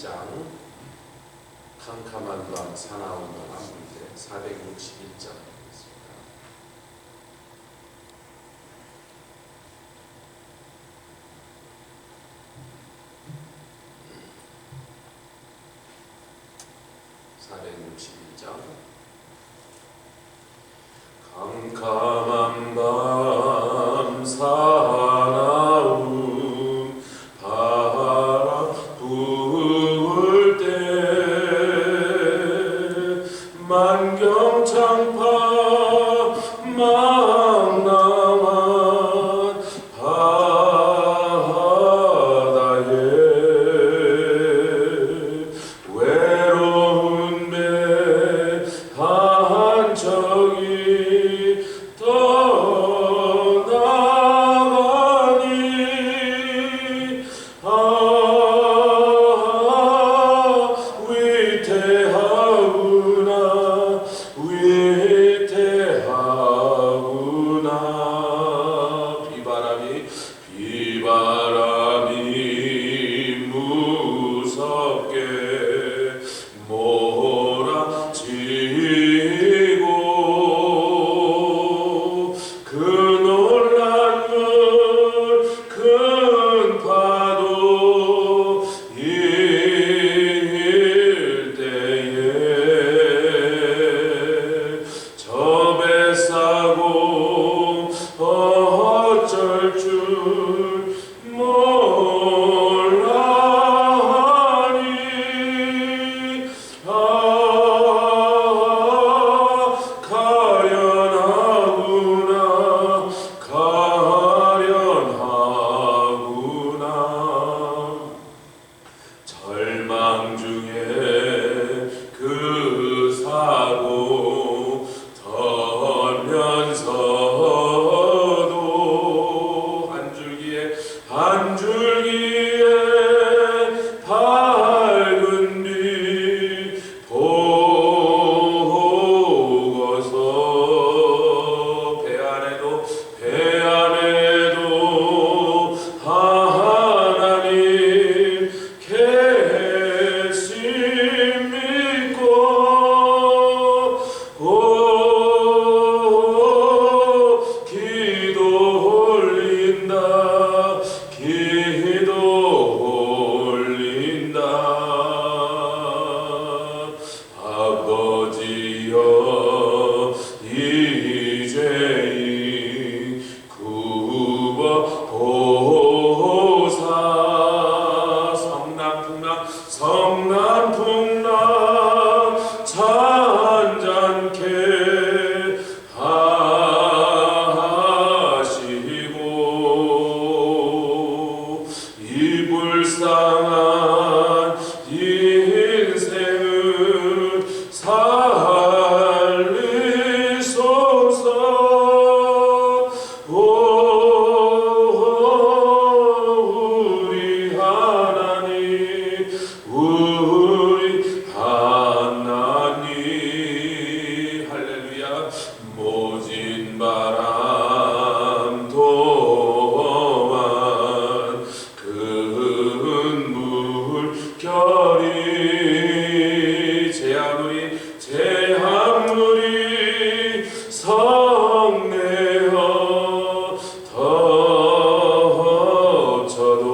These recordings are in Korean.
22장 캄캄한 밤 사나운 바람 문제 461장 있습니다. 캄캄한 밤 사나운 바람 불 때 만경창파 망나만 바다에 외로운 배 한 척이 떠나가니 위태하구나 위태하구나 비바람이 무섭게 몰아치고 그 놀란 큰 파도 일 때에 저 배 싸고 어쩔 줄 몰라하니 가련하구나 절망 중에 그 사고 덜면서도 한 줄기에 밝은 빛 보고서 배 안에도 하나님 계심 믿고 기도 올린다 아버지여 이제 구워보사 성남풍랑 잔잔케 하시고 이 불쌍한 인생을 살리소서. 우리 하나님 할렐루야. 모진 바람 동안 큰 물결이 제한물이 성내어 덮쳐도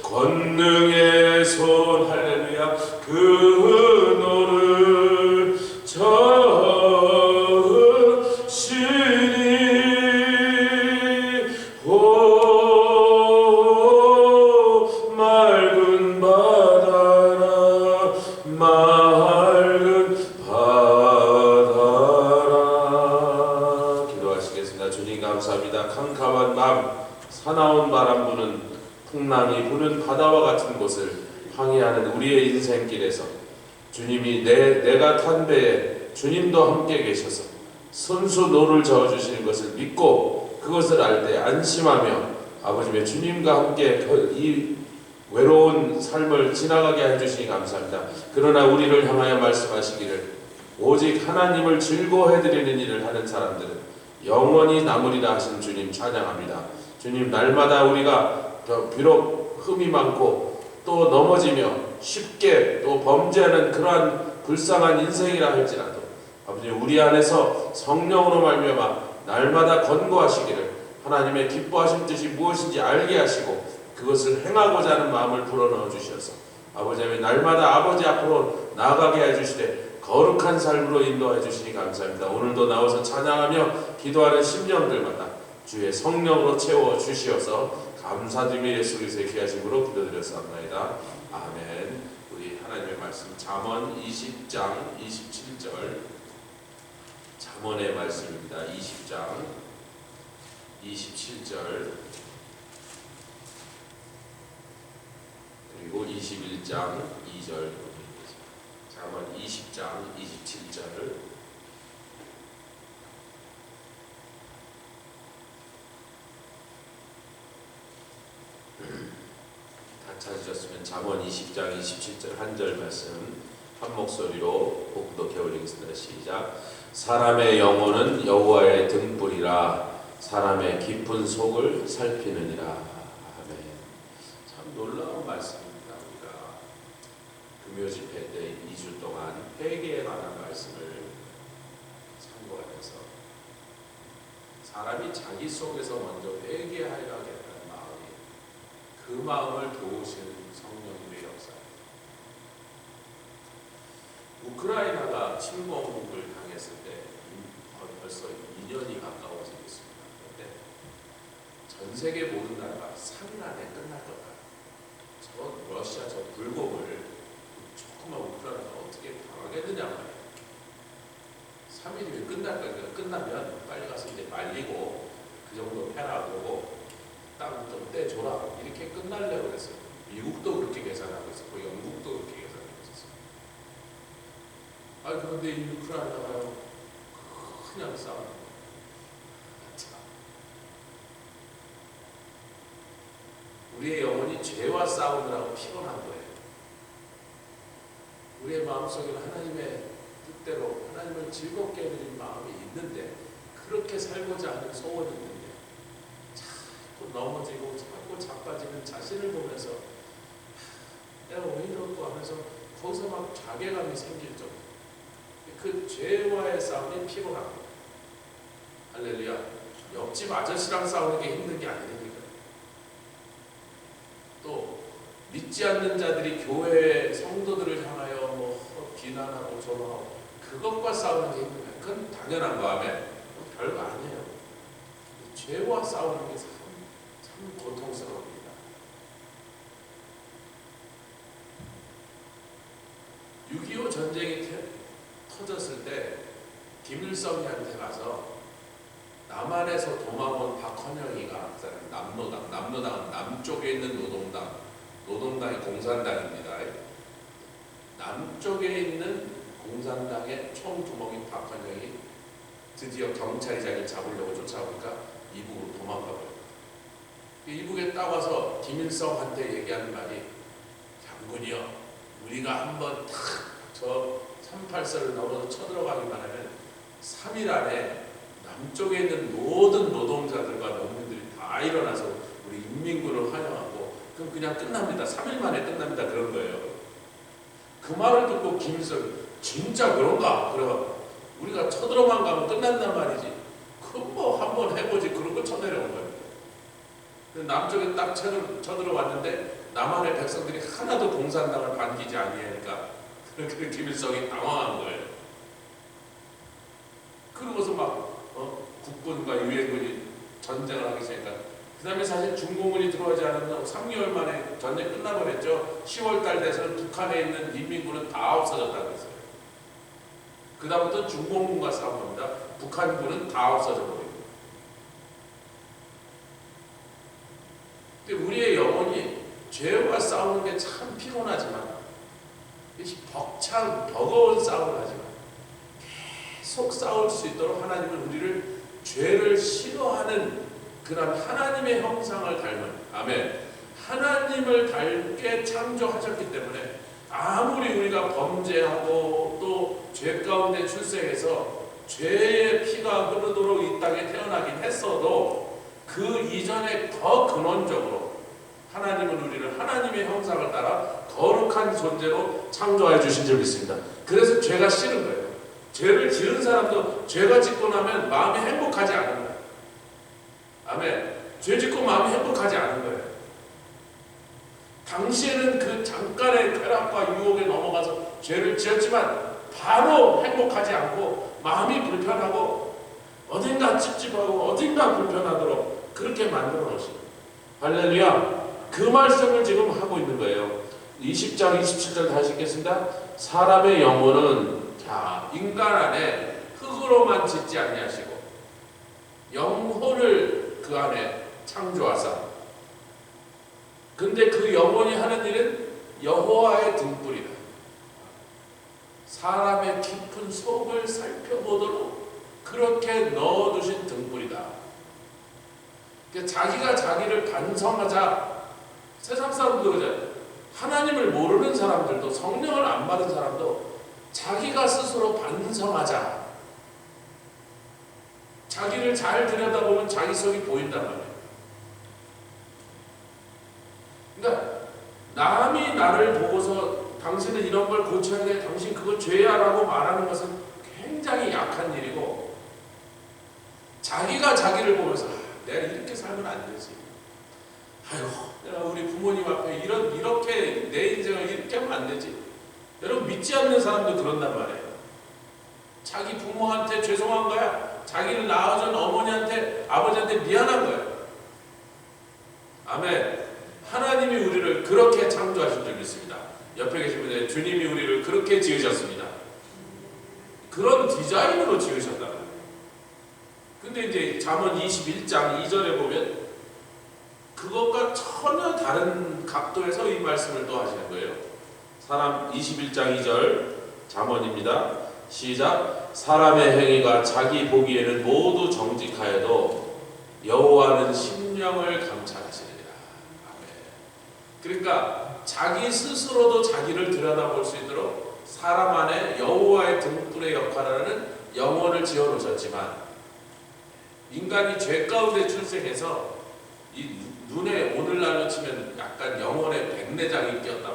권능의 손 할렐루야 그 노를 저으시니 맑은 바다라 기도하시겠습니다. 주님 감사합니다. 캄캄한 밤 사나운 바람 부는 풍랑이 부는 바다와 같은 곳을 항해하는 우리의 인생길에서 주님이 내가 탄 배에 주님도 함께 계셔서 선수 노를 저어주시는 것을 믿고 그것을 알 때 안심하며 아버지의 주님과 함께 이 외로운 삶을 지나가게 해주시니 감사합니다. 그러나 우리를 향하여 말씀하시기를 오직 하나님을 즐거워해드리는 일을 하는 사람들은 영원히 남으리라 하신 주님 찬양합니다. 주님 날마다 우리가 비록 흠이 많고 또 넘어지며 쉽게 또 범죄하는 그러한 불쌍한 인생이라 할지라도 아버님 우리 안에서 성령으로 말미암아 날마다 권고하시기를 하나님의 기뻐하신 뜻이 무엇인지 알게 하시고 그것을 행하고자 하는 마음을 불어넣어 주셔서 아버지 날마다 아버지 앞으로 나아가게 해주시되 거룩한 삶으로 인도해 주시니 감사합니다. 오늘도 나와서 찬양하며 기도하는 심령들마다 주의 성령으로 채워 주시어서 감사드리며 예수 그리스도의 귀하심으로 기도드렸사옵나이다. 아멘. 우리 하나님의 말씀 잠언 20장 27절 잠언의 말씀입니다. 20장 27절 그리고 21장 2절 잠언 20장 27절 다 찾으셨으면 잠언 20장 27절 한 절 말씀 한 목소리로 복도케 올리겠습니다. 시작. 사람의 영혼은 여호와의 등불이라 사람의 깊은 속을 살피느니라. 아멘. 참 놀라운 말씀입니다. 우리가 금요 집회 때 2주 동안 회개에 관한 말씀을 참고하면서 사람이 자기 속에서 먼저 회개하여야겠다는 마음이 그 마음을 도우시는 성령님의 역사. 우크라이나가 침공을 당했을 때 벌써 2년이 가까워져 있습니다. 그런데 전 세계 모든 나라가 3일 안에 끝날 것 같아요. 저 러시아 저 불공을 조그만 우크라이나가 어떻게 당하겠느냐 말이에요. 3일이면 끝날 거니까 끝나면 빨리 가서 이제 말리고 그 정도 패라고 땅 좀 떼줘라 이렇게 끝날려고 그랬어요. 미국도 그렇게 계산하고 있었고 영국도 그렇게 계산하고 있었어요. 그런데 이 우크라이나가요 그냥 싸움. 우리의 영혼이 죄와 싸우느라고 피곤한 거예요. 우리의 마음속에는 하나님의 뜻대로 하나님을 즐겁게 해드릴 마음이 있는데 그렇게 살고자 하는 소원이 있는데 자꾸 넘어지고 자꾸 자빠지는 자신을 보면서 내가 왜 이럴까 하면서 거기서 막 자괴감이 생길 정도. 그 죄와의 싸움이 피곤한 거예요. 할렐루야. 옆집 아저씨랑 싸우는 게 힘든 게 아니니까. 또 믿지 않는 자들이 교회 성도들을 향하여 뭐 비난하고 조롱하고 그것과 싸우는 게 힘든 거예요. 그건 당연한 거 하면 별거 아니에요. 죄와 싸우는 게 참 고통스러웁니다. 6.25 전쟁이 터졌을 때 김일성이한테 가서 남한에서 도망온 박헌영이가 그 사람 남노당은 남쪽에 있는 노동당이 공산당입니다. 남쪽에 있는 공산당의 총두목인 박헌영이 드디어 경찰이 자기를 잡으려고 쫓아오니까 이북으로 도망가버려요. 이북에 딱 와서 김일성한테 얘기하는 말이 장군이요 우리가 한번 탁 저 38선을 넘어서 쳐들어가기만 하면 3일 안에 남쪽에 있는 모든 노동자들과 농민들이 다 일어나서 우리 인민군을 환영하고 그럼 그냥 끝납니다. 3일 만에 끝납니다. 그런 거예요. 그 말을 듣고 김일성이 진짜 그런가? 그래가지고 우리가 쳐들어만 가면 끝난단 말이지. 그럼 뭐 한번 해보지. 그런 거 쳐내려온 거예요. 남쪽에 딱 쳐들어왔는데 남한의 백성들이 하나도 공산당을 반기지 아니하니까 그 김일성이 당황한 거예요. 그러고서 막 국군과 유엔군이 전쟁을 하기 시작하니까 그 다음에 사실 중공군이 들어오지 않았나 3개월 만에 전쟁 끝나버렸죠. 10월달 돼서는 북한에 있는 인민군은 다 없어졌다고 했어요. 그 다음부터 중공군과 싸운 겁니다. 북한군은 다 없어져 버리고. 근데 우리의 영혼이 죄와 싸우는 게 참 피곤하지만 벅찬 버거운 싸움을 하지만 계속 싸울 수 있도록 하나님은 우리를 죄를 싫어하는 그런 하나님의 형상을 닮은 아멘 하나님을 닮게 창조하셨기 때문에 아무리 우리가 범죄하고 또 죄 가운데 출생해서 죄의 피가 흐르도록 이 땅에 태어나긴 했어도 그 이전에 더 근원적으로 하나님은 우리를 하나님의 형상을 따라 거룩한 존재로 창조하여 주신 줄 믿습니다. 그래서 죄가 싫은 거예요. 죄를 지은 사람도 죄가 짓고 나면 마음이 행복하지 않은 거예요. 아멘. 죄 짓고 마음이 행복하지 않은 거예요. 당시에는 그 잠깐의 쾌락과 유혹에 넘어가서 죄를 지었지만 바로 행복하지 않고 마음이 불편하고 어딘가 찝찝하고 어딘가 불편하도록 그렇게 만들어 놓으시고, 할렐루야. 그 말씀을 지금 하고 있는 거예요. 20장 27절 다시 읽겠습니다. 사람의 영혼은 인간 안에 흙으로만 짓지 아니하시고 영혼을 그 안에 창조하사, 근데 그 영혼이 하는 일은 여호와의 등불이다. 사람의 깊은 속을 살펴보도록 그렇게 넣어두신 등불이다. 그러니까 자기가 자기를 반성하자. 세상 사람도 그러잖아요. 하나님을 모르는 사람들도, 성령을 안 받은 사람도 자기가 스스로 반성하자. 자기를 잘 들여다보면 자기 속이 보인단 말이에요. 그러니까 남이 나를 보고서 당신은 이런 걸 고쳐야 돼, 당신 그거 죄야 라고 말하는 것은 굉장히 약한 일이고, 자기가 자기를 보면서 내가 이렇게 살면 안 되지. 아이고, 내가 우리 부모님 앞에 이렇게 내 인생을 이렇게 하면 안 되지. 여러분, 믿지 않는 사람도 그런단 말이에요. 자기 부모한테 죄송한 거야. 자기를 낳아준 어머니한테, 아버지한테 미안한 거야. 아멘. 하나님이 우리를 그렇게 창조하신 줄 믿습니다. 옆에 계신 분들, 주님이 우리를 그렇게 지으셨습니다. 그런 디자인으로 지으셨다. 근데 이제 잠언 21장 2절에 보면 그것과 전혀 다른 각도에서 이 말씀을 또 하시는 거예요. 사람 21장 2절 잠언입니다. 시작. 사람의 행위가 자기 보기에는 모두 정직하여도 여호와는 심령을 감찰하시느니라. 아멘. 그러니까 자기 스스로도 자기를 들여다볼 수 있도록 사람 안에 여호와의 등불의 역할을 하는 영혼을 지어놓으셨지만, 인간이 죄 가운데 출생해서 이 눈에 오늘날로 치면 약간 영혼의 백내장이 끼었다.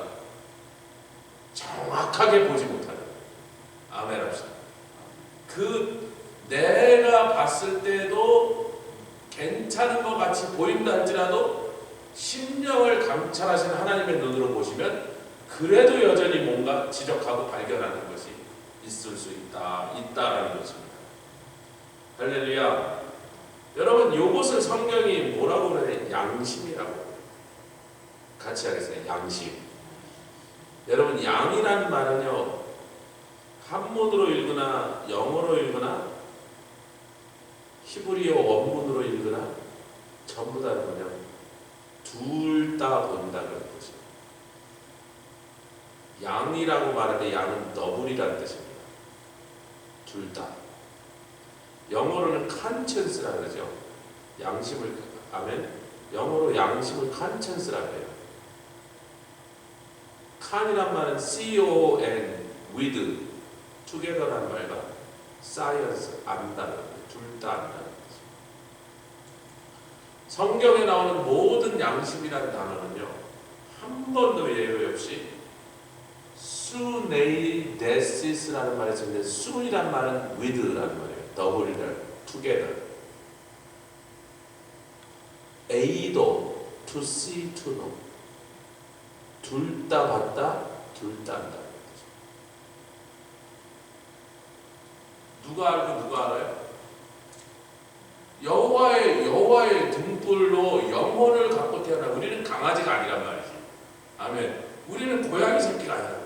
정확하게 보지 못하는. 아멘 합시다. 그 내가 봤을 때도 괜찮은 것 같이 보인다 할지라도 심령을 감찰하시는 하나님의 눈으로 보시면 그래도 여전히 뭔가 지적하고 발견하는 것이 있을 수 있다라는 것입니다. 할렐루야. 여러분, 요것을 성경이 뭐라고 그러냐? 양심이라고. 같이 하겠어요. 양심. 여러분, 양이란 말은요, 한문으로 읽으나 영어로 읽으나 히브리어 원문으로 읽으나 전부 다 뭐냐? 둘 다 본다는 거죠. 양이라고 말할 때 양은 더블이라는 뜻입니다. 둘 다. 영어로는 conscience라고 그러죠. 양심을, 아멘. 영어로 양심을 conscience라고 해요. 칸이란 말은 C-O-N, with, together라는 말과 science, 안다는, 둘 다 안다는 거죠. 성경에 나오는 모든 양심이라는 단어는요, 한 번도 예외 없이 수네이데시스라는 말이 있는데, 수이란 말은 with라는 말이에요. 더블이다, together. A도 to see, to know. 둘 다 봤다, 둘 다 안다. 누가 알고 누가 알아요? 여호와의 등불로 영혼을 갖고 태어나. 우리는 강아지가 아니란 말이지. 아멘. 우리는 고양이 새끼가 아니란 말이에요.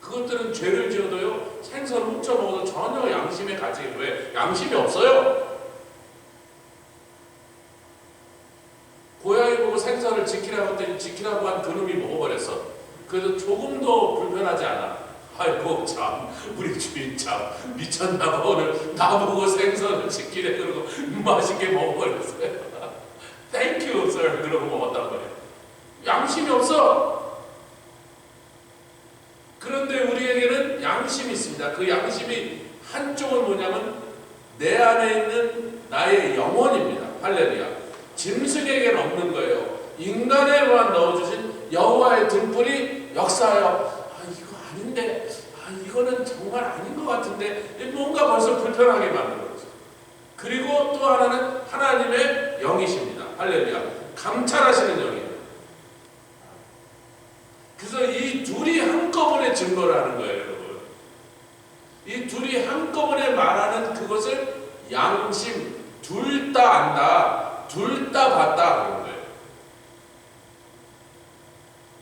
그것들은 죄를 지어도요, 생선을 훔쳐 먹어도 전혀 양심에 가지. 왜? 양심이 없어요. 고양이 보고 생선을 지키라고 했더니 지키라고 한 그놈이 먹어버렸어. 그래서 조금도 불편하지 않아. 아이고 참, 우리 주인 참 미쳤나봐. 오늘 나보고 생선을 지키래 그러고 맛있게 먹어버렸어요. Thank you, sir. 그러고 먹었단 말이에요. 양심이 없어. 그런데 우리에게는 양심이 있습니다. 그 양심이 한쪽은 뭐냐면 내 안에 있는 나의 영혼입니다. 할렐루야. 짐승에게는 없는 거예요. 인간의 쌓여. 이거 아닌데, 이거는 정말 아닌 것 같은데, 뭔가 벌써 불편하게 만드는 거죠. 그리고 또 하나는 하나님의 영이십니다. 할렐루야. 감찰하시는 영이에요. 그래서 이 둘이 한꺼번에 증거를 하는 거예요, 여러분. 이 둘이 한꺼번에 말하는 그것을 양심, 둘 다 안다, 둘 다 봤다 하는 거예요.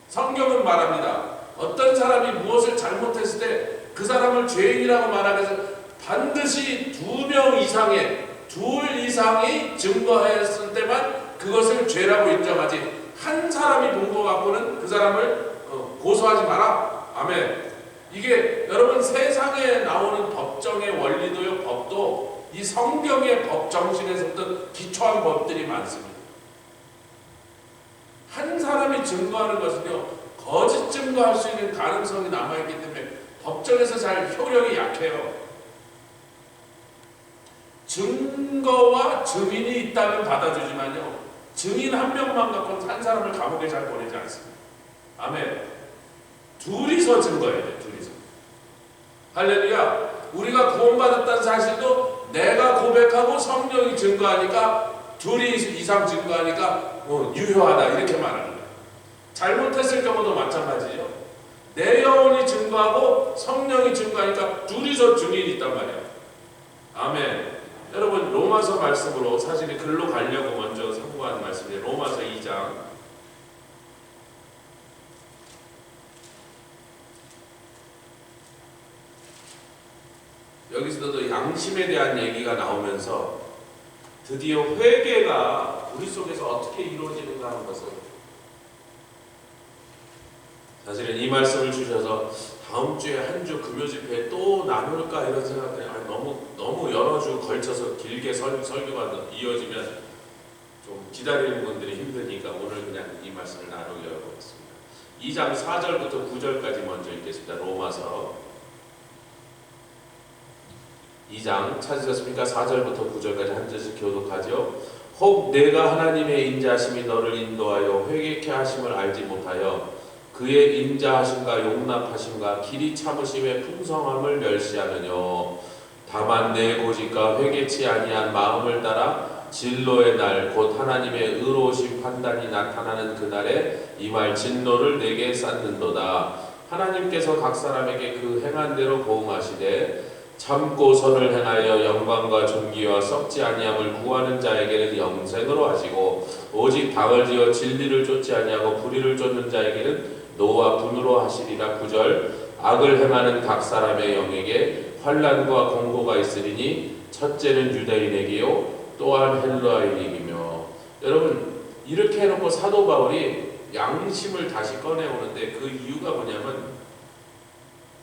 성경은 말합니다. 어떤 사람이 무엇을 잘못했을 때 그 사람을 죄인이라고 말하기 위해서 반드시 2명 이상의, 둘 이상이 증거했을 때만 그것을 죄라고 인정하지, 한 사람이 본 것 갖고는 그 사람을 고소하지 마라. 아멘. 이게 여러분 세상에 나오는 법정의 원리도요, 법도 이 성경의 법 정신에서부터 기초한 법들이 많습니다. 한 사람이 증거하는 것은요, 거짓 증거할 수 있는 가능성이 남아있기 때문에 법정에서 잘 효력이 약해요. 증거와 증인이 있다면 받아주지만요, 증인 한 명만 갖고는 한 사람을 감옥에 잘 보내지 않습니다. 아멘. 둘이서 증거해야 돼요. 둘이서. 할렐루야. 우리가 구원받았다는 사실도 내가 고백하고 성령이 증거하니까, 둘이 이상 증거하니까 유효하다, 이렇게 말하는 거예요. 잘못했을 경우도 마찬가지죠. 내 영혼이 증거하고 성령이 증거하니까 둘이서 증인이 있단 말이에요. 아멘. 여러분 로마서 말씀으로, 사실 글로 가려고 먼저 선고한 말씀이에요. 로마서 2장. 여기서도 양심에 대한 얘기가 나오면서 드디어 회개가 우리 속에서 어떻게 이루어지는가 하는 것을, 사실은 이 말씀을 주셔서 다음 주에 한 주 금요 집회에 또 나눌까 이런 생각들이, 너무 여러 주 걸쳐서 길게 설교가 이어지면 좀 기다리는 분들이 힘드니까 오늘 그냥 이 말씀을 나누려고 했습니다. 2장 4절부터 9절까지 먼저 읽겠습니다. 로마서 2장 찾으셨습니까? 4절부터 9절까지 한 절씩 교독하죠. 혹 내가 하나님의 인자하심이 너를 인도하여 회개케 하심을 알지 못하여 그의 인자하심과 용납하심과 길이 참으심의 풍성함을 멸시하느뇨. 다만 내 고집과 회개치 아니한 마음을 따라 진노의 날 곧 하나님의 의로우신 판단이 나타나는 그날에 임할 진노를 내게 쌓는도다. 하나님께서 각 사람에게 그 행한 대로 보응하시되 참고 선을 행하여 영광과 존귀와 썩지 아니함을 구하는 자에게는 영생으로 하시고 오직 당을 지어 진리를 쫓지 아니하고 불의를 쫓는 자에게는 노와 분으로 하시리라. 9절 악을 행하는 각 사람의 영에게 환난과 공고가 있으리니 첫째는 유대인에게요 또한 헬라인에게며. 여러분 이렇게 해놓고 사도 바울이 양심을 다시 꺼내오는데 그 이유가 뭐냐면,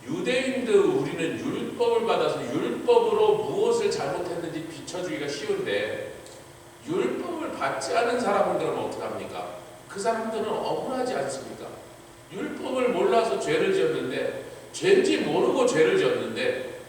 유대인들 우리는 율법을 받아서 율법으로 무엇을 잘못했는지 비춰주기가 쉬운데, 율법을 받지 않은 사람들은 어떡합니까? 그 사람들은 억울하지 않습니까? 율법을 몰라서 죄를 지었는데, 죄인지 모르고 죄를 지었는데,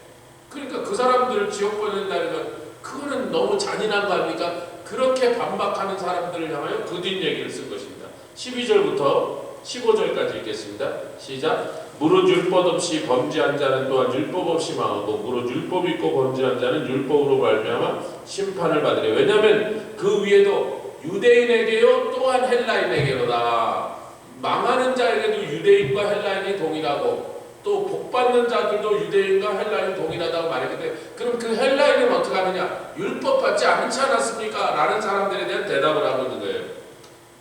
그러니까 그 사람들을 지옥 보낸다는 건 그거는 너무 잔인한 거 아닙니까? 그렇게 반박하는 사람들을 향하여 그 뒷얘기를 쓴 것입니다. 12절부터 15절까지 읽겠습니다. 시작. 무릇 율법 없이 범죄한 자는 또한 율법 없이 망하고 무릇 율법 있고 범죄한 자는 율법으로 말미암아 심판을 받으리. 왜냐하면 그 위에도 유대인에게요 또한 헬라인에게로다. 망하는 자에게도 유대인과 헬라인이 동일하고 또 복받는 자들도 유대인과 헬라인이 동일하다고 말했는데, 그럼 그 헬라인은 어떻게 하느냐? 율법 받지 않지 않았습니까? 라는 사람들에 대한 대답을 하고 있는 거예요.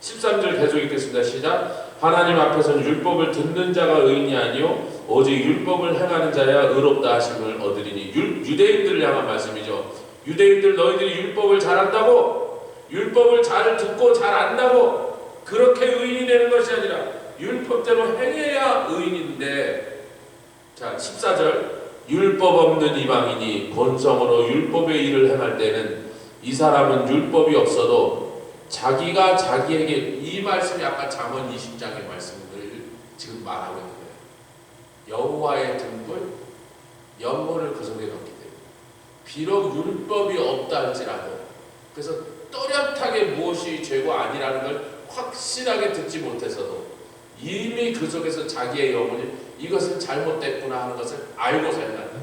13절 계속 읽겠습니다. 시작. 하나님 앞에서는 율법을 듣는 자가 의인이 아니요 오직 율법을 행하는 자야 의롭다 하심을 얻으리니. 유대인들을 향한 말씀이죠. 유대인들 너희들이 율법을 잘한다고, 율법을 잘 듣고 잘 안다고 그렇게 의인이 되는 것이 아니라 율법대로 행해야 의인인데. 자 14절 율법 없는 이방인이 본성으로 율법의 일을 행할 때는 이 사람은 율법이 없어도 자기가 자기에게, 이 말씀이 아까 잠언 20장의 말씀을 지금 말하고 있는 거예요. 여호와의 등불 영혼을 그 속에 넣기 때문에 비록 율법이 없다 할지라도, 그래서 또렷하게 무엇이 죄고 아니라는 걸 확실하게 듣지 못해서도 이미 그 속에서 자기의 영혼이 이것은 잘못됐구나 하는 것을 알고 살아야 한다.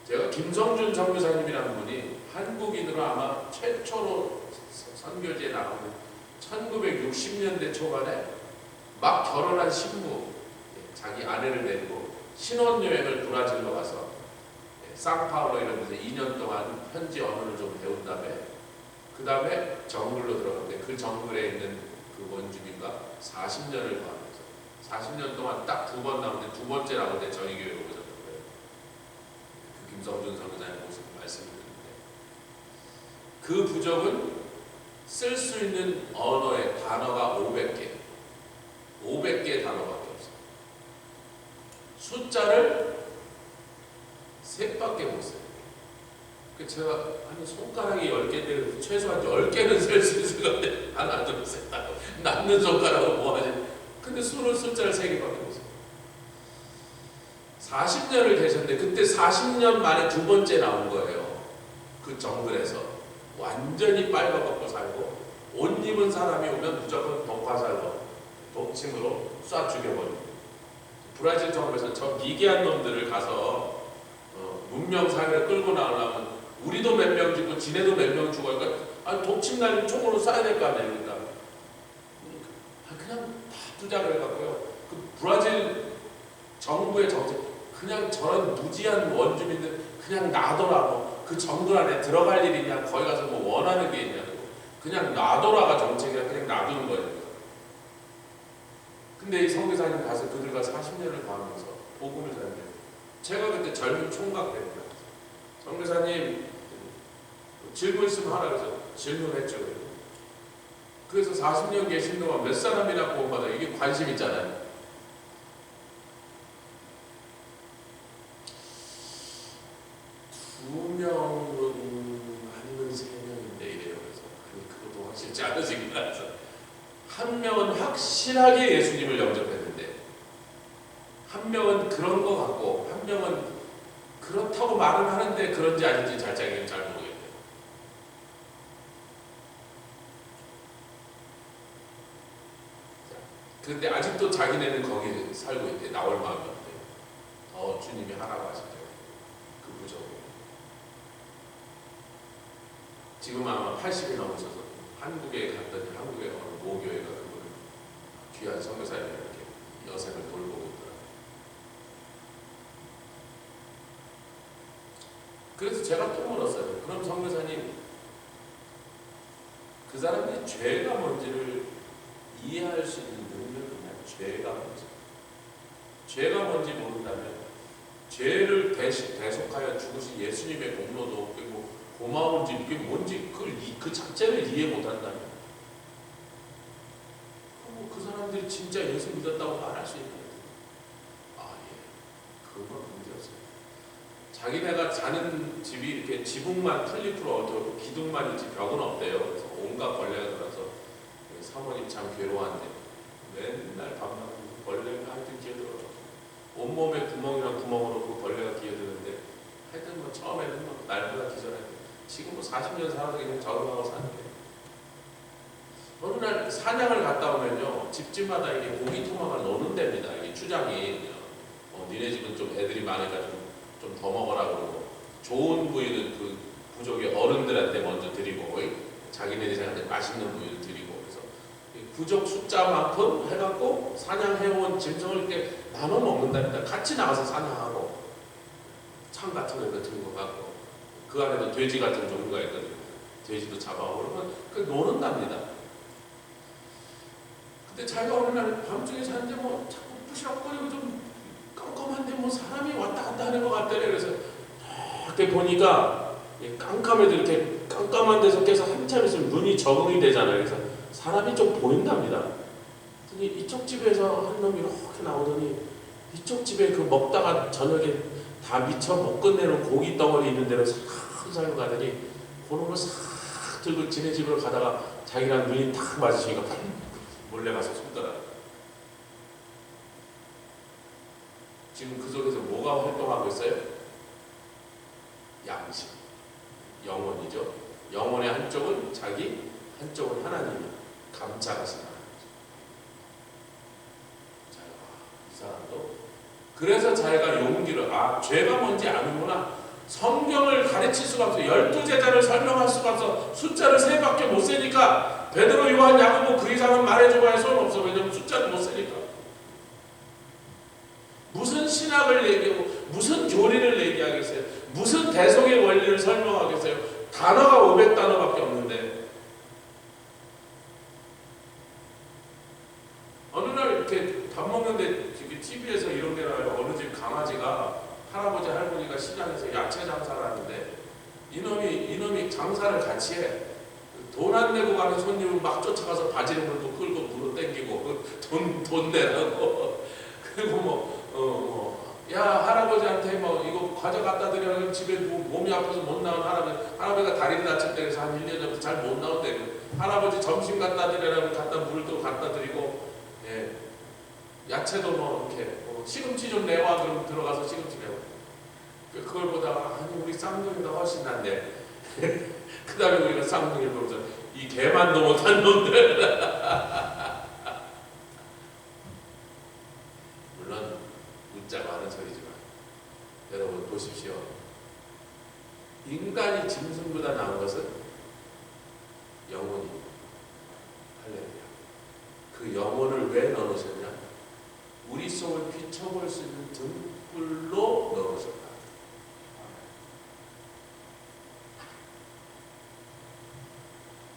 제가 김성준 선교사님이라는 분이 한국인으로 아마 최초로 선교지에 나오는 1960년대 초반에 막 결혼한 신부, 자기 아내를 데리고 신혼여행을 브라질로 가서 상파울로 이런 데서 2년 동안 현지 언어를 좀 배운 다음에 그 다음에 정글로 들어갔는데 그 정글에 있는 그 원주민과 40년을 거하면서 40년 동안 딱 2번 나오는데 2번째 나오는데 저희 교회로 오셨던 거예요. 그 김성준 선교사님 모습 말씀드리는데 그 부족은 쓸 수 있는 언어의 단어가 500개의 단어밖에 없어요. 숫자를 셋밖에 못 써요. 제가 한 손가락이 10개인데 최소한 10개는 셀 수 있을 건데 하나 둘 셋 남는 손가락은 뭐하지? 근데 숫자를 3개밖에 못 써요. 40년을 계셨는데 그때 40년 만에 2번째 나온 거예요. 그 정글에서 완전히 빨가벗고 살고 옷 입은 사람이 오면 무조건 독화살로 독침으로 쏴 죽여버리고 브라질 정부에서 저 미개한 놈들을 가서 문명 사회를 끌고 나오려면 우리도 몇 명 죽고 지네도 몇 명 죽어. 그러니까 독침 날리면 총으로 쏴야 될 거 아니에요. 그러니까 그냥 다 두자 그래갖고요. 그 브라질 정부의 정책 그냥 저런 무지한 원주민들 그냥 놔둬라고. 그 정글 안에 들어갈 일이 있냐, 거기 가서 뭐 원하는 게 있냐고. 그냥 놔둬라가 정책이라 그냥 놔두는 거예요. 근데 이 선교사님 가서 그들과 40년을 거하면서 복음을 전해요. 제가 그때 젊은 총각 때문에 선교사님 질문 있으면 하라 그래서 질문했죠. 그래서 40년 계신 동안 몇 사람이나 구원받아. 이게 관심 있잖아요. 두 명은 아니면 3명인데 이래요. 그래서 아니 그것도 확실치 않으신 것 같아서 한 명은 확실하게 예수님을 영접했는데 한 명은 그런 것 같고 한 명은 그렇다고 말은 하는데 그런지 아닌지 잘 모르겠네요. 근데 아직도 자기네는 거기 살고 있대. 나올 마음이 없대. 주님이 하라고 하시대요. 그 부족은. 지금 아마 80이 넘으셔서 한국에 갔더니 한국의 어느 모교회가 그분을 귀한 선교사님을 이렇게 여생을 돌보고 있더라고요. 그래서 제가 또 물었어요. 그럼 선교사님, 그 사람들이 죄가 뭔지를 이해할 수 있는 능력이 있나요? 죄가 뭔지. 죄가 뭔지 모른다면 죄를 대속하여 죽으신 예수님의 공로도 그리고 고마운지 이게 뭔지 그 자체를 이해 못한다면 그 사람들이 진짜 예수 믿었다고 말할 수 있나요? 예. 그건 문제였어요. 자기네가 사는 집이 이렇게 지붕만 플리프로 어두워 기둥만 있지 벽은 없대요. 그래서 온갖 벌레가 들어서 사모님 참 괴로워한데 맨날 밤낮 벌레가 하여튼 기어들어요. 온몸에 구멍으로 그 벌레가 기어드는데 하여튼 뭐 처음에는 뭐 날보다 기절해요. 지금 뭐 40년 살아서 그냥 적응하고 사는데 어느 날 사냥을 갔다 오면요 집집마다 이게 고기 토막을 놓는 데입니다. 이게 주장이 니네 집은 좀 애들이 많으니까 좀 더 먹어라 그러고 좋은 부위는 그 부족의 어른들한테 먼저 드리고 자기네들이 생각하는 맛있는 부위를 드리고 그래서 부족 숫자만큼 해갖고 사냥해온 짐승을 이렇게 나눠 먹는다니까. 같이 나가서 사냥하고 창 같은 거 들고 가고 그 안에도 돼지 같은 종류가 있거든요. 돼지도 잡아오고 그러면 그 노는답니다. 근데 자기가 어느 날 밤중에 자는데 뭐 자꾸 부시럭거리고 좀 깜깜한데 뭐 사람이 왔다 갔다 하는 것 같더래. 그래서 이렇게 보니까 깜깜해도 이렇게 깜깜한 데서 계속 한참 있으면 눈이 적응이 되잖아요. 그래서 사람이 좀 보인답니다. 그랬더니 이쪽 집에서 한 놈이 이렇게 나오더니 이쪽 집에 그 먹다가 저녁에 다 미처 못 끝내는 고기 덩어리 있는 데로 살살 가더니 그놈을 싹 들고 지네 집으로 가다가 자기랑 눈이 탁 맞으시니까 몰래 가서 숨더라. 지금 그 속에서 뭐가 활동하고 있어요? 양심, 영혼이죠. 영혼의 한쪽은 자기, 한쪽은 하나님. 감찰하시나. 이 사람도 그래서 자기가 용기를 죄가 뭔지 아는구나. 성경을 가르칠 수가 없어. 12제자를 설명할 수가 없어. 숫자를 3밖에 못 세니까 베드로, 요한, 야고보 그 이상은 말해줘봐야 소용없어. 왜냐면 숫자를 못 세니까. 무슨 신학을 얘기하고 무슨 교리를 얘기하겠어요. 무슨 대속의 원리를 설명하겠어요. 단어가 500단어밖에 없는데. 어느 날 이렇게 밥 먹는데 TV에서 이런 게 나와요. 어느 집 강아지가 할아버지 할머니가 시장에서 야채 장사를 하는데 이놈이 장사를 같이 해. 돈 안 내고 가는 손님을 막 쫓아가서 바지를 물고 끌고 물어 땡기고 돈 내라고. 그리고 야 할아버지한테 이거 과자 갖다 드려. 집에 몸이 아파서 못 나온 할아버지가 다리를 다칠 때 그래서 한 1년 전부터 잘 못 나온대. 할아버지 점심 갖다 드리라고 물도 갖다 드리고, 예. 야채도 이렇게 시금치 좀 내와. 그러면 들어가서 시금치 내와. 그걸 보다가 우리 쌍둥이가 훨씬 낫네. 그 다음에 우리가 쌍둥이를 보면서 이 개만도 못한 놈들. 물론 웃자고 하는 소리지만 여러분 보십시오. 인간이 짐승보다 나은 것은 영혼이. 할렐루야. 그 영혼을 왜 넣으셨냐? 우리 속을 비춰볼 수 있는 등불로 넣으셨다.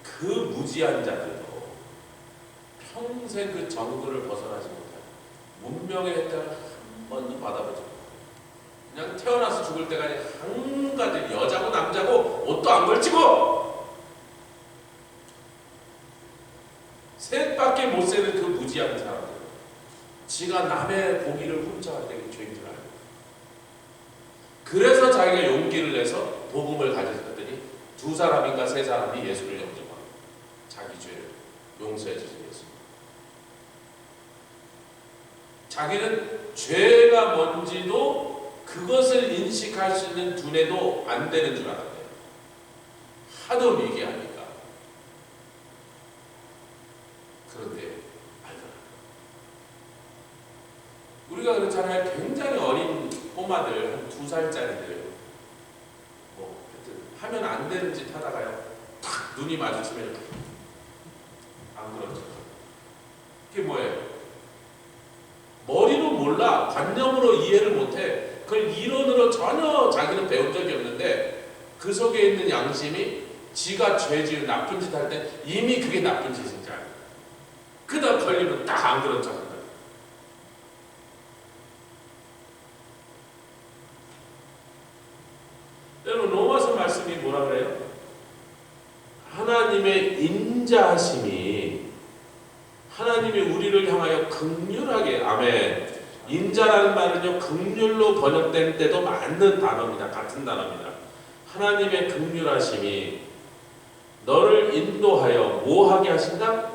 그 무지한 자들도 평생 그 정도를 벗어나지 못하고 문명의 혜택을 한 번도 받아보지 못하고 그냥 태어나서 죽을 때까지 한 가지 여자고 남자고 옷도 안 걸치고 셋밖에 못 세는 그 무지한 사람들, 지가 남의 고기를 훔쳐갈 때 죄인 줄 알고, 그래서 자기가 용기를 내서 복음을 가졌더니 2사람인가 3사람이 예수를 영접하고 자기 죄를 용서해 주신 예수. 자기는 죄가 뭔지도 그것을 인식할 수 있는 두뇌도 안 되는 줄 알았대요. 하도 미개하니까. 그런데 알더라. 우리가 그렇잖아요. 굉장히 어린 꼬마들, 한 2살짜리들, 하면 안 되는 짓 하다가요, 탁 눈이 마주치면 안 그런 척. 그게 뭐예요? 머리로 몰라. 관념으로 이해를 못해. 그걸 이론으로 전혀 자기는 배운 적이 없는데 그 속에 있는 양심이 지가 죄 지은 나쁜 짓 할 때 이미 그게 나쁜 짓인 줄 알고, 그다음 걸리면 딱 안 그런 척 한다. 여러분 로마서 말씀이 뭐라 그래요? 하나님의 인자하심이, 하나님이 우리를 향하여 긍휼하게, 아멘. 인자라는 말은요, 긍휼로 번역된 때도 맞는 단어입니다. 같은 단어입니다. 하나님의 긍휼하심이 너를 인도하여 뭐하게 하신다?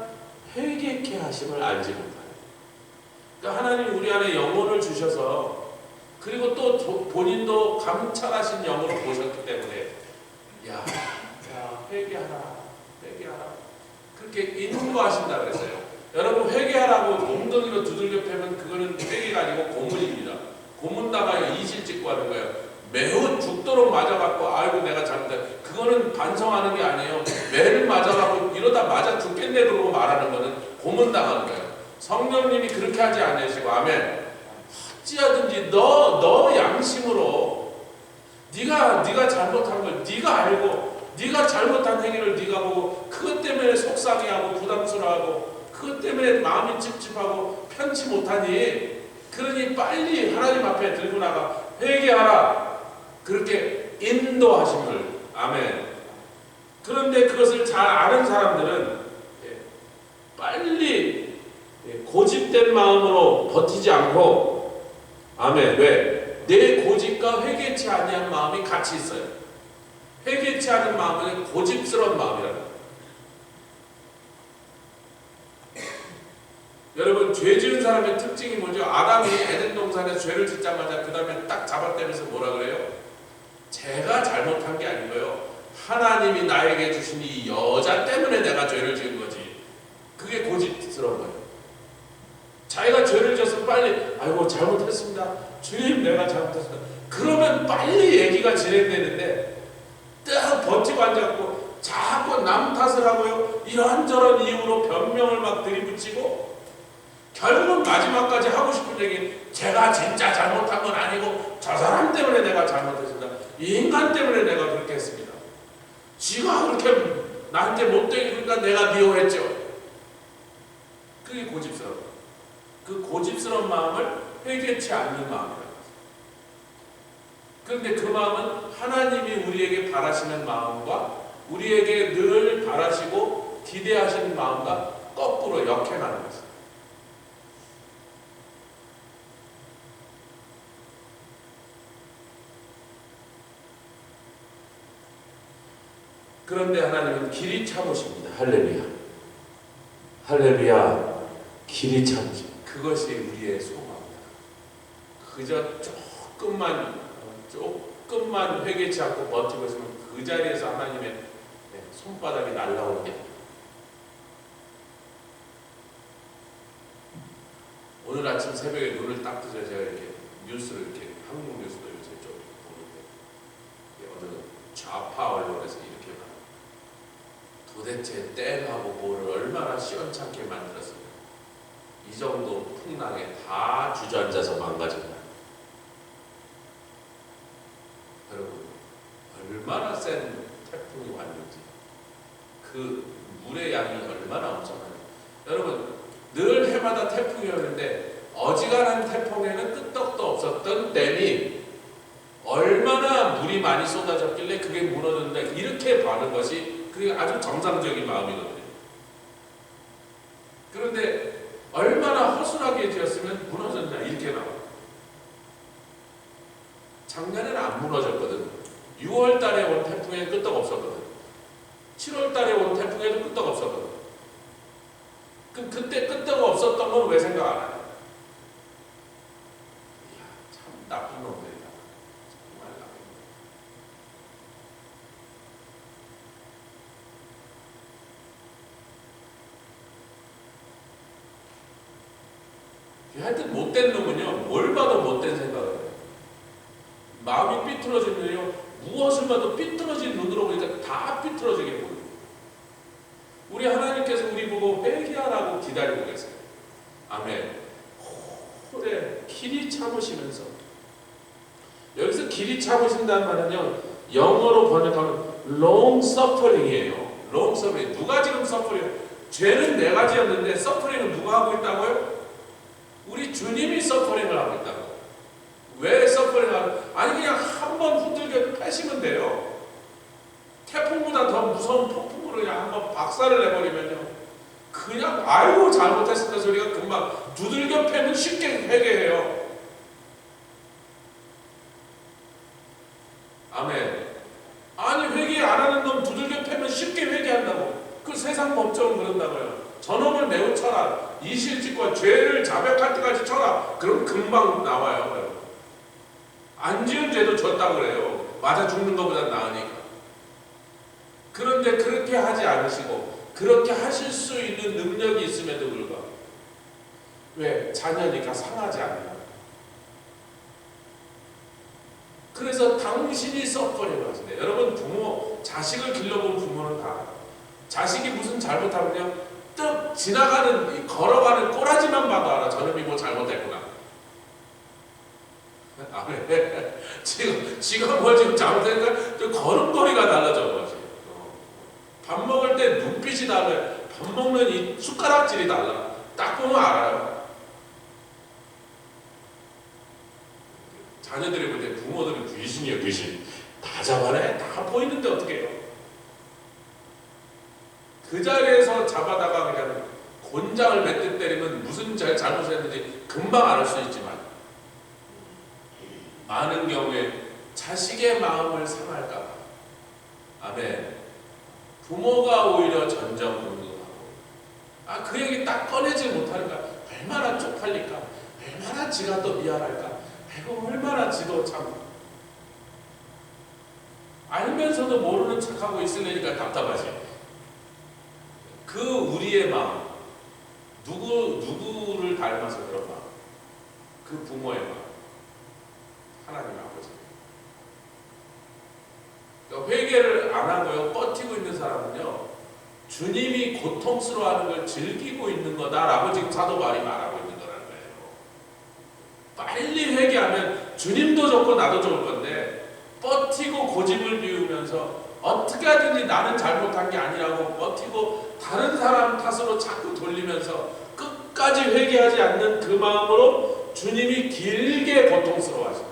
회개케 하심을 알지 못하네. 그러니까 하나님이 우리 안에 영혼을 주셔서, 그리고 또 본인도 감찰하신 영으로 보셨기 때문에 야 회개하라, 회개하라, 그렇게 인도하신다 그랬어요. 여러분 회개하라고 엉덩이로 두들겨 패면 그거는 회개가 아니고 고문입니다. 고문당하여 이실 짓고 하는 거예요. 매우 죽도록 맞아갖고 아이고 내가 잘못했다, 그거는 반성하는 게 아니에요. 매를 맞아갖고 이러다 맞아 죽겠네 그러고 말하는 거는 고문당하는 거예요. 성령님이 그렇게 하지 않으시고, 아멘. 어찌하든지 너 양심으로 네가 잘못한 걸 네가 알고, 네가 잘못한 행위를 네가 보고 그것 때문에 속상해하고 부담스러워하고 그것 때문에 마음이 찝찝하고 편치 못하니, 그러니 빨리 하나님 앞에 들고 나가 회개하라, 그렇게 인도하심을, 아멘. 그런데 그것을 잘 아는 사람들은 빨리 고집된 마음으로 버티지 않고, 아멘. 왜? 내 고집과 회개치 아니한 마음이 같이 있어요. 회개치 않은 마음은 고집스러운 마음이라는 거예요. 여러분 죄 지은 사람의 특징이 뭐죠? 아담이 에덴 동산에 죄를 짓자마자 그 다음에 딱 잡아떼면서 뭐라 그래요? 제가 잘못한 게 아니고요, 하나님이 나에게 주신 이 여자 때문에 내가 죄를 지은 거지. 고집스러운 거예요. 자기가 죄를 져서 빨리 아이고 잘못했습니다. 주님 내가 잘못했습니다. 그러면 빨리 얘기가 진행되는데 딱 버티고 앉았고 자꾸 남 탓을 하고요. 이런저런 이유로 변명을 막 들이붙이고 결국은 마지막까지 하고 싶은 얘기 제가 진짜 잘못한 건 아니고 저 사람 때문에 내가 잘못했습니다. 이 인간 때문에 내가 그렇게 했습니다. 지가 그렇게 나한테 못되게 그러니까 내가 미워했죠. 그게 고집스러워. 그 고집스러운 마음을 회개치 않는 마음이라고. 그런데 그 마음은 하나님이 우리에게 바라시는 마음과 우리에게 늘 바라시고 기대하시는 마음과 거꾸로 역행하는 것입니다. 그런데 하나님은 길이 참으십니다. 할렐루야. 할렐루야. 길이 참으십니다. 그것이 우리의 소망입니다. 그저 조금만 회개치 않고 버티고 있으면 그 자리에서 하나님의 손바닥이 날라오는 게 오늘 아침 새벽에 눈을 딱 뜨자 제가 이렇게 뉴스를 이렇게 한국 뉴스도 요새 좀 보는데 어느 좌파 언론에서 이렇게 말합니다. 도대체 땡하고 뭐를 얼마나 시원찮게 만들었습니까? 이 정도 풍랑에 다 주저앉아서 망가진다. 여러분 얼마나 센 태풍이 왔는지 그 물의 양이 얼마나 엄청나요. 여러분 늘 해마다 태풍이 오는데 어지간한 태풍에는 끄떡도 없었던 댐이 얼마나 물이 많이 쏟아졌길래 그게 무너졌는데 이렇게 봐는 것이 그게 아주 정상적인 마음이거든요. 그런데 얼마나 허술하게 지었으면 무너졌냐 이렇게 나와요. 작년에는 안 무너졌거든. 6월 달에 온 태풍에는 끄떡 없었거든. 7월 달에 온 태풍에도 끄떡 없었거든. 그럼 그때 끄떡 없었던 건 왜 생각 안 하냐? 이야, 참 나쁜 놈들이다. 정말 나쁜 놈들. 하여튼 못된 놈은요, 뭘 봐도 못된 생각을 해요. 마음이 삐뚤어지면요, 무엇을 봐도 삐뚤어진 눈으로 보니까 다 삐뚤어지게 보여요. 우리 하나님께서 우리 보고 회개하라고 기다리고 계세요. 아멘. 오래 길이 참으시면서 여기서 길이 참으신다는 말은요, 영어로 번역하면 long suffering이에요. long suffering. 누가 지금 서퍼링? 죄는 내가 지었는데 서퍼링은 누가 하고 있다고요? 우리 주님이 서퍼링을 하고 있다고. 왜 서퍼링을 하고? 아니 그냥 한번 후들겨 패시면 돼요. 태풍보다 더 무서운 폭풍으로 그냥 한번 박살을 내버리면요, 그냥 아이고 잘못했습니다 소리가 금방 두들겨 패면 쉽게 회개해요. 아멘. 아니 회개 안 하는 놈 두들겨 패면 쉽게 회개한다고. 그 세상 법정은 그런다고요. 저놈을 매우 쳐라. 이실직과 죄를 자백할 때까지 쳐라. 그럼 금방 나와요. 안 지은 죄도 졌다고 그래요. 맞아 죽는 것보다 나으니까. 그런데 그렇게 하지 않으시고 그렇게 하실 수 있는 능력이 있음에도 불구하고 왜? 자녀니까 상하지 않는다. 그래서 당신이 서퍼링을 하시네. 여러분 부모, 자식을 길러본 부모는 다 자식이 무슨 잘못하면요 떡 지나가는 걸어가는 꼬라지만 봐도 알아. 저놈이 뭐 잘못했구나. 아멘. 지가 뭘 지금 잘못했는가? 걸음걸이가 달라져 가지고. 밥 먹을 때 눈빛이 달라요. 밥 먹는 이 숟가락질이 달라. 딱 보면 알아요. 자녀들이 볼 때 부모들은 귀신이에요, 귀신. 다 잡아내? 다 보이는데 어떻게 해요? 그 자리에서 잡아다가 그냥 곤장을 몇 대 때리면 무슨 잘못을 했는지 금방 알 수 있지만 많은 경우에 자식의 마음을 상할까 봐. 아멘. 부모가 오히려 전전긍긍하고 그 얘기 딱 꺼내지 못하니까 얼마나 쪽팔릴까, 얼마나 지가 또 미안할까, 아이고 얼마나 지도 참 알면서도 모르는 척하고 있으려니까 답답하지. 그 우리의 마음 누구를 닮아서 그런 마음? 그 부모의 마음. 하나님 아버지. 그러니까 회개를 안 하고요 버티고 있는 사람은요 주님이 고통스러워하는 걸 즐기고 있는 거다라고 지금 사도 바울이 말하고 있는 거라는 거예요. 빨리 회개하면 주님도 좋고 나도 좋을 건데 버티고 고집을 피우면서 어떻게 하든지 나는 잘못한 게 아니라고 버티고 다른 사람 탓으로 자꾸 돌리면서 끝까지 회개하지 않는 그 마음으로 주님이 길게 고통스러워하신다.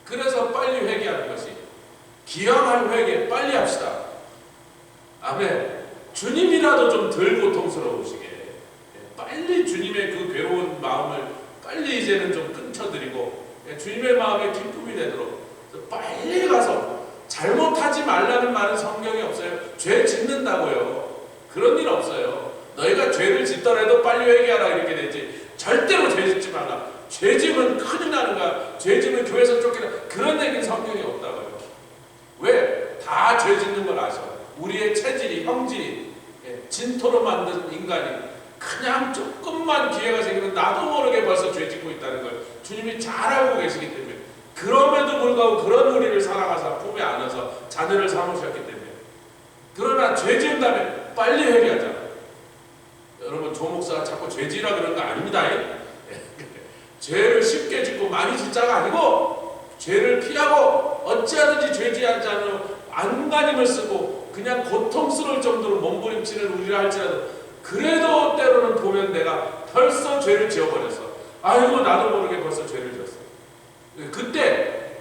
그래서 빨리 회개하는 것이 기왕할 회개 빨리 합시다. 아멘. 주님이라도 좀 덜 고통스러우시게 빨리 주님의 그 괴로운 마음을 빨리 이제는 좀 끊쳐드리고 주님의 마음에 기쁨이 되도록 빨리 가서 잘못하지 말라는 말은 성경에 없어요. 죄 짓는다고요. 그런 일 없어요. 너희가 죄를 짓더라도 빨리 회개하라 이렇게 되지 절대로 죄 짓지 말라. 죄 지으면 큰일 나는 거야. 죄 지으면 교회에서 쫓기나 그런 얘기는 성경에 없다고요. 왜? 다 죄 짓는 걸 아셔. 우리의 체질이 형질이 진토로 만든 인간이 그냥 조금만 기회가 생기면 나도 모르게 벌써 죄 짓고 있다는 걸 주님이 잘 알고 계시기 때문에 그럼에도 불구하고 그런 우리를 사랑하사 품에 안아서 자녀를 삼으셨기 때문에 그러나 죄 지은 다음에 빨리 회개하자. 여러분 조 목사가 자꾸 죄 지으라 그런 거 아닙니다. 죄를 쉽게 짓고 많이 짓자가 아니고 죄를 피하고 어찌하든지 죄 지지 않으면 안간힘을 쓰고 그냥 고통스러울 정도로 몸부림치는 우리라 할지라도 그래도 때로는 보면 내가 벌써 죄를 지어버렸어. 아이고 나도 모르게 벌써 죄를 지었어. 그때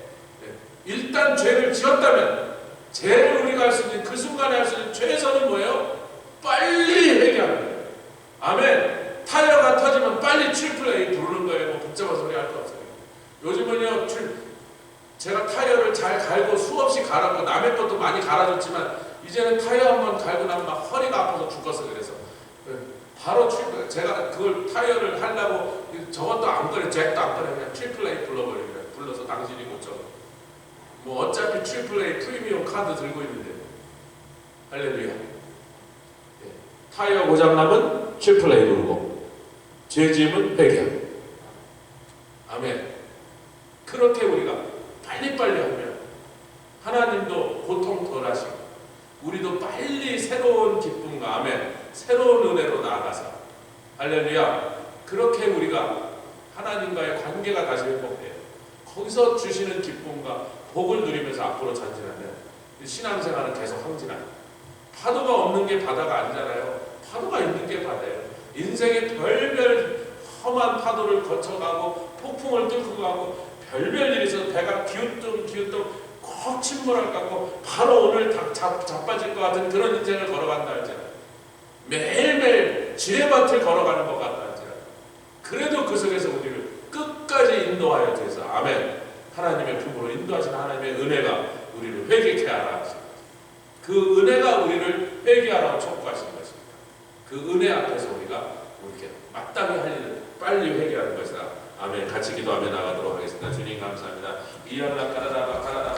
일단 죄를 지었다면 죄를 우리가 할 수 있는 그 순간에 할 수 있는 최선은 뭐예요? 빨리 회개하는 거예요. 아멘. 타이어가 터지면 빨리 트리플 부르는 거예요. 뭐 복잡한 소리 할 거 없어요. 요즘은요 제가 타이어를 잘 갈고 수없이 갈았고 남의 것도 많이 갈아줬지만 이제는 타이어 한번 갈고 나면 막 허리가 아파서 죽었어. 그래서 바로 제가 그걸 타이어를 하려고 저것도 안 꺼내 잭도 안 꺼내 그냥 트리플 A 불러서 당신이 고쳐. 뭐 어차피 트리플 A 프리미엄 카드 들고 있는데 할렐루야. 타이어 고장나면 트리플 A 부르고 죄 지으면 회개하고. 아멘. 그렇게 우리가 빨리빨리 하면 하나님도 고통 덜 하시고 우리도 빨리 새로운 기쁨과 아멘 새로운 은혜로 나아가서 할렐루야 그렇게 우리가 하나님과의 관계가 다시 회복돼요. 거기서 주시는 기쁨과 복을 누리면서 앞으로 전진하면 신앙생활은 계속 항진하는 파도가 없는 게 바다가 아니잖아요. 파도가 있는 게 바다예요. 인생의 별별 험한 파도를 거쳐가고 폭풍을 뚫고 가고 별별 일이 있어서 배가 기우뚱 꼭 침몰할 것 같고 바로 오늘 자빠질 것 같은 그런 인생을 걸어간다 할지라도 매일매일 지뢰밭을 걸어가는 것 같다 할지라도 그래도 그 속에서 우리를 끝까지 인도하여 주셔서 아멘 하나님의 품으로 인도하시는 하나님의 은혜가 우리를 회개케 하라 하십니다. 그 은혜가 우리를 회개하라고 촉구하시는 것입니다. 그 은혜 앞에서 우리가 이렇게 마땅히 할 일을 빨리 회개하는 것이다. 아멘. 같이 기도하며 나가도록 하겠습니다. 주님 감사합니다. 이알라 까라라바 까라라